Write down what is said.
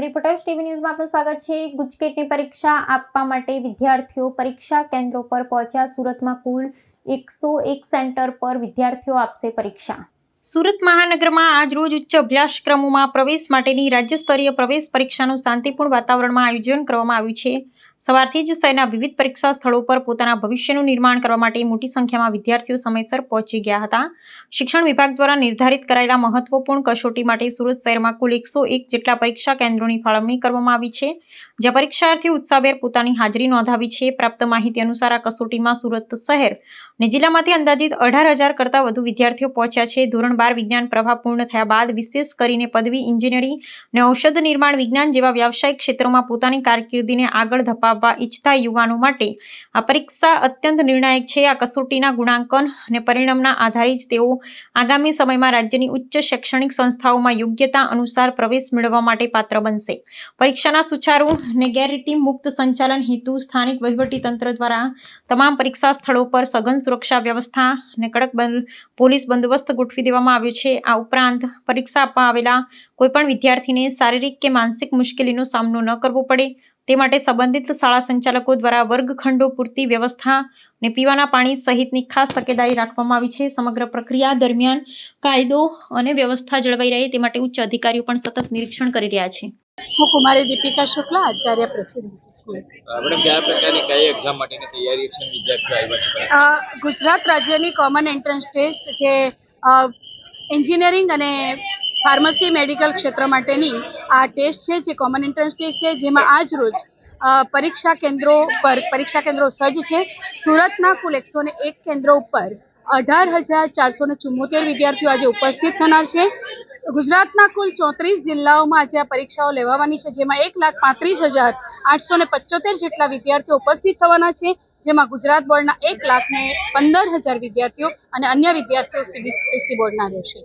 Reporters TV ન્યૂઝમાં આપનું સ્વાગત છે। ગુજકેટની પરીક્ષા આપવા માટે વિદ્યાર્થીઓ પરીક્ષા કેન્દ્રો પર પહોંચ્યા। સુરતમાં કુલ 101 સેન્ટર પર વિદ્યાર્થીઓ આપશે પરીક્ષા। સુરત મહાનગરમાં આજ રોજ ઉચ્ચ અભ્યાસક્રમોમાં પ્રવેશ માટેની રાજ્ય સ્તરીય પ્રવેશ પરીક્ષાનું શાંતિપૂર્ણ વાતાવરણમાં આયોજન કરવામાં આવ્યું છે। સવારથી જ શહેરના વિવિધ પરીક્ષા સ્થળો પર પોતાના ભવિષ્યનું નિર્માણ કરવા માટે મોટી સંખ્યામાં વિદ્યાર્થીઓ સમયસર પહોંચી ગયા હતા। શિક્ષણ વિભાગ દ્વારા નિર્ધારિત કરાયેલા મહત્વપૂર્ણ કસોટી માટે સુરત શહેરમાં કુલ 101 જેટલા પરીક્ષા કેન્દ્રોની ફાળવણી કરવામાં આવી છે, જ્યાં પરીક્ષાર્થીઓ ઉત્સાહભેર પોતાની હાજરી નોંધાવી છે। પ્રાપ્ત માહિતી અનુસાર આ કસોટીમાં સુરત શહેર અને જિલ્લામાંથી અંદાજિત 18,000 કરતાં વધુ વિદ્યાર્થીઓ પહોંચ્યા છે। ધોરણ 12 વિજ્ઞાન પ્રવાહ પૂર્ણ થયા બાદ વિશેષ કરીને પદવી, ઇજનેરી અને ઔષધ નિર્માણ વિજ્ઞાન જેવા વ્યાવસાયિક ક્ષેત્રોમાં પોતાની કારકિર્દીને આગળ ધપાવવા ઈચ્છતા યુવાનો માટે આ પરીક્ષા અત્યંત નિર્ણાયક છે। આ કસોટીના ગુણાંકન અને પરિણામના આધારે જ તેઓ આગામી સમયમાં રાજ્યની ઉચ્ચ શૈક્ષણિક સંસ્થાઓમાં યોગ્યતા અનુસાર પ્રવેશ મેળવવા માટે પાત્ર બનશે। પરીક્ષાના સુચારુ અને ગેરરીતિ મુક્ત સંચાલન હેતુ સ્થાનિક વહીવટીતંત્ર દ્વારા તમામ પરીક્ષા સ્થળો પર સઘન સુરક્ષા વ્યવસ્થા અને કડક પોલીસ બંદોબસ્ત ગોઠવી દેવામાં આવ્યો છે। આ ઉપરાંત પરીક્ષા આપવા આવેલા કોઈપણ વિદ્યાર્થીને શારીરિક કે માનસિક મુશ્કેલીનો સામનો ન કરવો પડે તે માટે સંબંધિત શાળા સંચાલકો દ્વારા વર્ગખંડો પૂરતી વ્યવસ્થા અને પીવાના પાણી સહિતની ખાસ તકેદારી રાખવામાં આવી છે। સમગ્ર પ્રક્રિયા દરમિયાન કાયદો અને વ્યવસ્થા જળવાઈ રહે તે માટે ઉચ્ચ અધિકારીઓ પણ સતત નિરીક્ષણ કરી રહ્યા છે। હું કુમારી Deepika Shukla, Acharya presidency school. Madam, કયા પ્રકારની કઈ એક્ઝામ માટેની તૈયારી છે વિદ્યાર્થીઓ આવ્યા છે? ગુજરાત રાજ્યની કોમન એન્ટ્રન્સ ટેસ્ટ જે એન્જિનિયરિંગ અને ફાર્મસી મેડિકલ ક્ષેત્ર માટેની આ ટેસ્ટ છે, જે કોમન એન્ટ્રન્સ ટેસ્ટ છે, જેમાં આજ રોજ પરીક્ષા કેન્દ્રો સજ્જ છે। સુરતના કુલ 101 કેન્દ્રો ઉપર 18,474 વિદ્યાર્થીઓ આજે ઉપસ્થિત થનાર છે। ગુજરાતના કુલ 34 જિલ્લાઓમાં આજે આ પરીક્ષાઓ લેવાવાની છે, જેમાં 1,35,875 જેટલા વિદ્યાર્થીઓ ઉપસ્થિત થવાના છે, જેમાં ગુજરાત બોર્ડના 1,15,000 વિદ્યાર્થીઓ અને અન્ય વિદ્યાર્થીઓ સીબીએસઈ બોર્ડના રહેશે।